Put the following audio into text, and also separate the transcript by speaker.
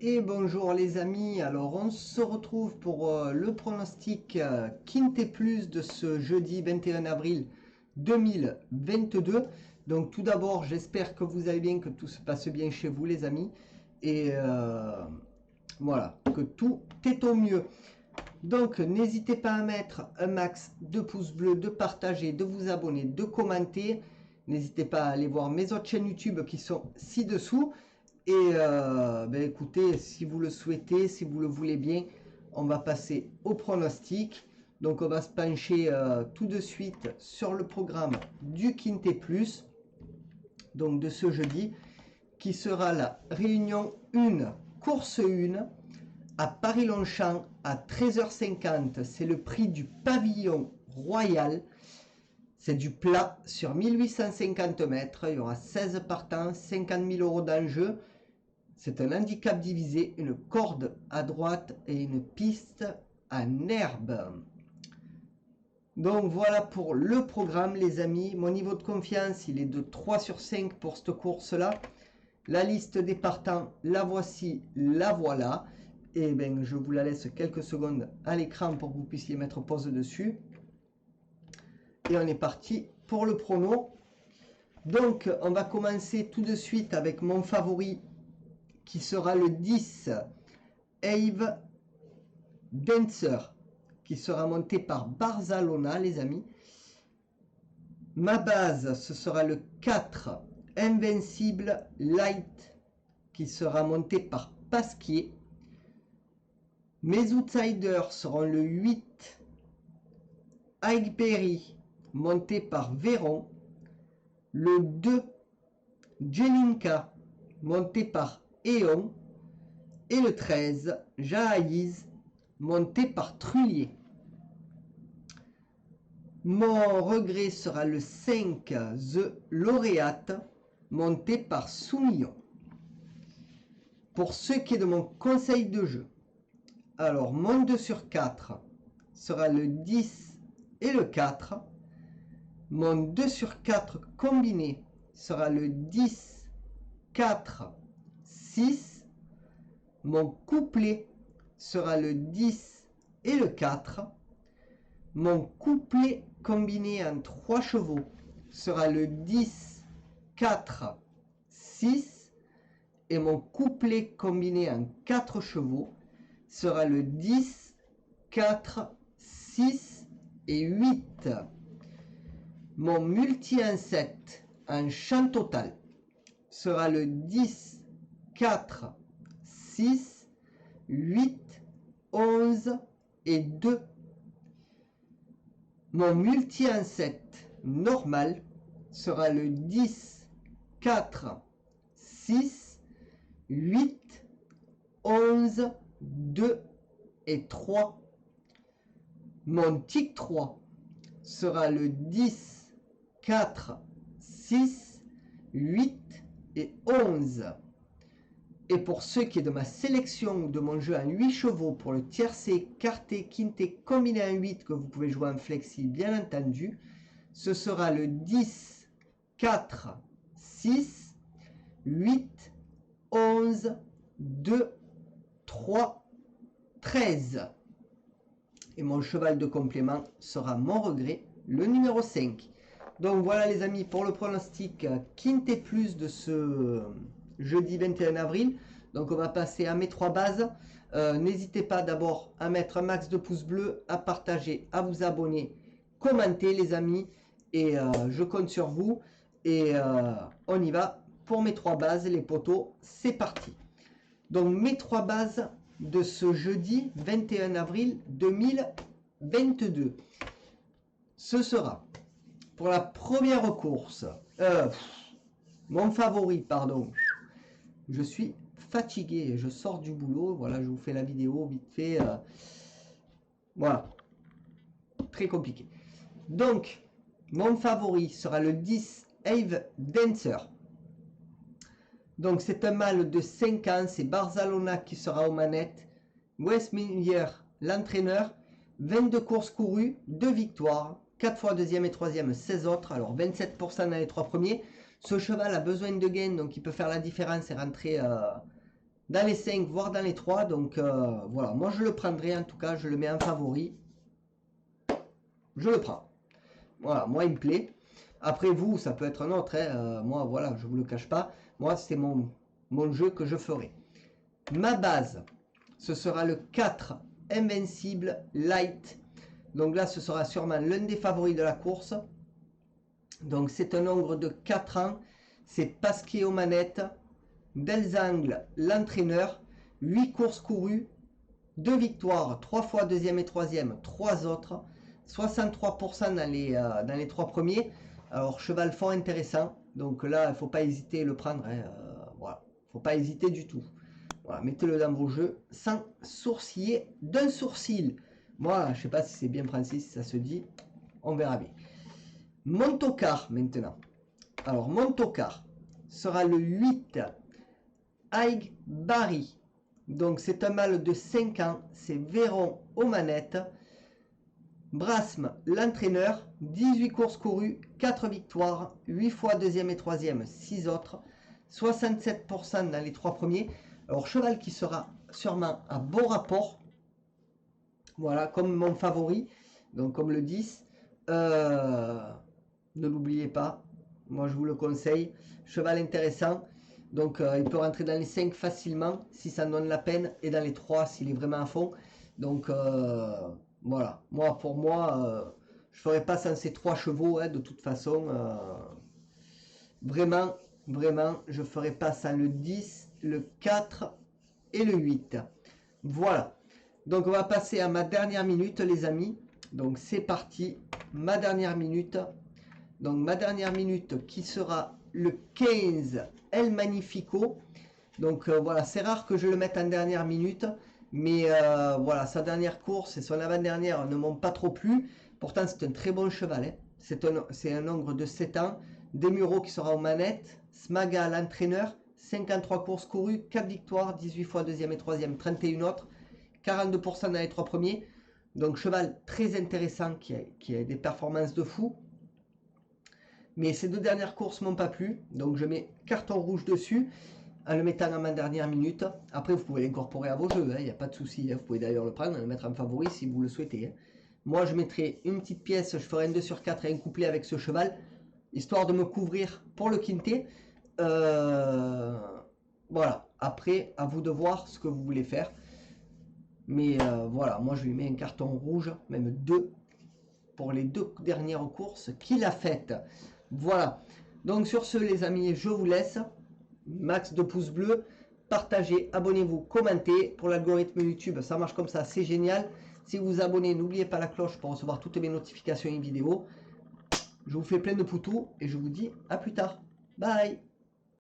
Speaker 1: Et bonjour les amis, alors on se retrouve pour le pronostic Quintet Plus de ce jeudi 21 avril 2022. Donc tout d'abord j'espère que vous allez bien, que tout se passe bien chez vous les amis. Et voilà, que tout est au mieux. Donc n'hésitez pas à mettre un max de pouces bleus, de partager, de vous abonner, de commenter. N'hésitez pas à aller voir mes autres chaînes YouTube qui sont ci-dessous. Et écoutez, si vous le souhaitez, si vous le voulez bien, on va passer au pronostic. Donc on va se pencher tout de suite sur le programme du Quintet Plus, donc de ce jeudi, qui sera la réunion 1, course 1, à Paris-Longchamp à 13h50. C'est le prix du pavillon royal. C'est du plat sur 1850 mètres. Il y aura 16 partants, 50 000 € d'enjeu. C'est un handicap divisé, une corde à droite et une piste en herbe. Donc voilà pour le programme les amis. Mon niveau de confiance, il est de 3 sur 5 pour cette course-là. La liste des partants, la voici, la voilà. Et bien je vous la laisse quelques secondes à l'écran pour que vous puissiez mettre pause dessus. Et on est parti pour le prono. Donc on va commencer tout de suite avec mon favori qui sera le 10, Ave Dancer, qui sera monté par Barzalona, les amis. Ma base, ce sera le 4, Invincible Light, qui sera monté par Pasquier. Mes outsiders seront le 8, Ike Perry, monté par Véron. Le 2, Jelinka, monté par Eon, et le 13, Jahaïs, monté par Trullier. Mon regret sera le 5, The Lauréate, monté par Soumillon. Pour ce qui est de mon conseil de jeu, alors mon 2 sur 4 sera le 10 et le 4. Mon 2 sur 4 combiné sera le 10, 4, 6. Mon couplet sera le 10 et le 4. Mon couplet combiné en 3 chevaux sera le 10, 4, 6. Et mon couplet combiné en 4 chevaux sera le 10, 4, 6 et 8. Mon multi en 7 en champ total sera le 10, 4, 6, 8, 11 et 2. Mon multi en 7 normal sera le 10, 4, 6, 8, 11, 2 et 3. Mon tic 3 sera le 10, 4, 6, 8 et 11. Et pour ce qui est de ma sélection de mon jeu en 8 chevaux pour le tiercé, quarté, quinté combiné en 8 que vous pouvez jouer en flexi bien entendu, ce sera le 10, 4, 6, 8, 11, 2, 3, 13. Et mon cheval de complément sera mon regret, le numéro 5. Donc voilà les amis pour le pronostic Quintet Plus de ce jeudi 21 avril. Donc on va passer à mes 3 bases. N'hésitez pas d'abord à mettre un max de pouces bleus, à partager, à vous abonner, commenter les amis. Et je compte sur vous. Et on y va pour mes 3 bases, les poteaux. C'est parti. Donc mes 3 bases de ce jeudi 21 avril 2022. Ce sera pour la première course, mon favori, pardon. Je suis fatigué, je sors du boulot, voilà, je vous fais la vidéo vite fait. Voilà, très compliqué. Donc, mon favori sera le 10, Ave Dancer. Donc c'est un mâle de 5 ans, c'est Barzalona qui sera aux manettes, Wes Miller l'entraîneur, 22 courses courues, 2 victoires, 4 fois deuxième et troisième, 16 autres, alors 27% dans les 3 premiers. Ce cheval a besoin de gain, donc il peut faire la différence et rentrer dans les 5, voire dans les 3. Donc voilà, moi je le prendrai en tout cas, je le mets en favori. Je le prends. Voilà, moi il me plaît. Après vous, ça peut être un autre. Hein. Moi, voilà, je vous le cache pas. Moi, c'est mon jeu que je ferai. Ma base, ce sera le 4 Invincible Light. Donc là, ce sera sûrement l'un des favoris de la course. Donc c'est un ogre de 4 ans. C'est Pasquier aux manettes. Delzangle, l'entraîneur. 8 courses courues. 2 victoires, 3 fois deuxième et troisième, 3 autres. 63% dans les 3 premiers. Alors cheval fort intéressant. Donc là, il ne faut pas hésiter à le prendre. Hein. Voilà, il ne faut pas hésiter du tout. Voilà, mettez-le dans vos jeux sans sourciller d'un sourcil. Moi, je ne sais pas si c'est bien Francis, si ça se dit. On verra bien. Mon tocard maintenant. Alors, mon tocard sera le 8 Aig Barry. Donc, c'est un mâle de 5 ans. C'est Véron aux manettes. Brasme, l'entraîneur. 18 courses courues, 4 victoires, 8 fois deuxième et troisième, 6 autres. 67% dans les 3 premiers. Alors, cheval qui sera sûrement à bon rapport. Voilà, comme mon favori. Donc, comme le 10. Ne l'oubliez pas. Moi, je vous le conseille. Cheval intéressant. Donc, il peut rentrer dans les 5 facilement, si ça donne la peine. Et dans les 3, s'il est vraiment à fond. Donc, voilà. Moi, pour moi, je ne ferai pas sans ces 3 chevaux, hein, de toute façon. Vraiment, je ne ferai pas sans le 10, le 4 et le 8. Voilà. Donc, on va passer à ma dernière minute, les amis. Donc, c'est parti. Ma dernière minute. Donc, ma dernière minute qui sera le 15 El Magnifico. Donc, voilà, c'est rare que je le mette en dernière minute. Mais voilà, sa dernière course et son avant-dernière ne m'ont pas trop plu. Pourtant, c'est un très bon cheval. Hein. C'est un ogre de 7 ans. Desmureaux qui sera aux manettes. Smaga, l'entraîneur. 53 courses courues, 4 victoires, 18 fois deuxième et troisième, 31 autres. 42% dans les 3 premiers. Donc, cheval très intéressant qui a des performances de fou. Mais ces 2 dernières courses m'ont pas plu. Donc, je mets carton rouge dessus en le mettant en ma dernière minute. Après, vous pouvez l'incorporer à vos jeux. Il n'y a pas de souci. Hein. Vous pouvez d'ailleurs le prendre et le mettre en favori si vous le souhaitez. Hein. Moi, je mettrai une petite pièce. Je ferai un 2 sur 4 et un couplet avec ce cheval. Histoire de me couvrir pour le quintet. Voilà. Après, à vous de voir ce que vous voulez faire. Mais voilà, moi je lui mets un carton rouge, même 2, pour les 2 dernières courses qu'il a faites. Voilà. Donc sur ce, les amis, je vous laisse. Max de pouces bleus. Partagez, abonnez-vous, commentez. Pour l'algorithme YouTube, ça marche comme ça, c'est génial. Si vous vous abonnez, n'oubliez pas la cloche pour recevoir toutes mes notifications et vidéos. Je vous fais plein de poutous et je vous dis à plus tard. Bye.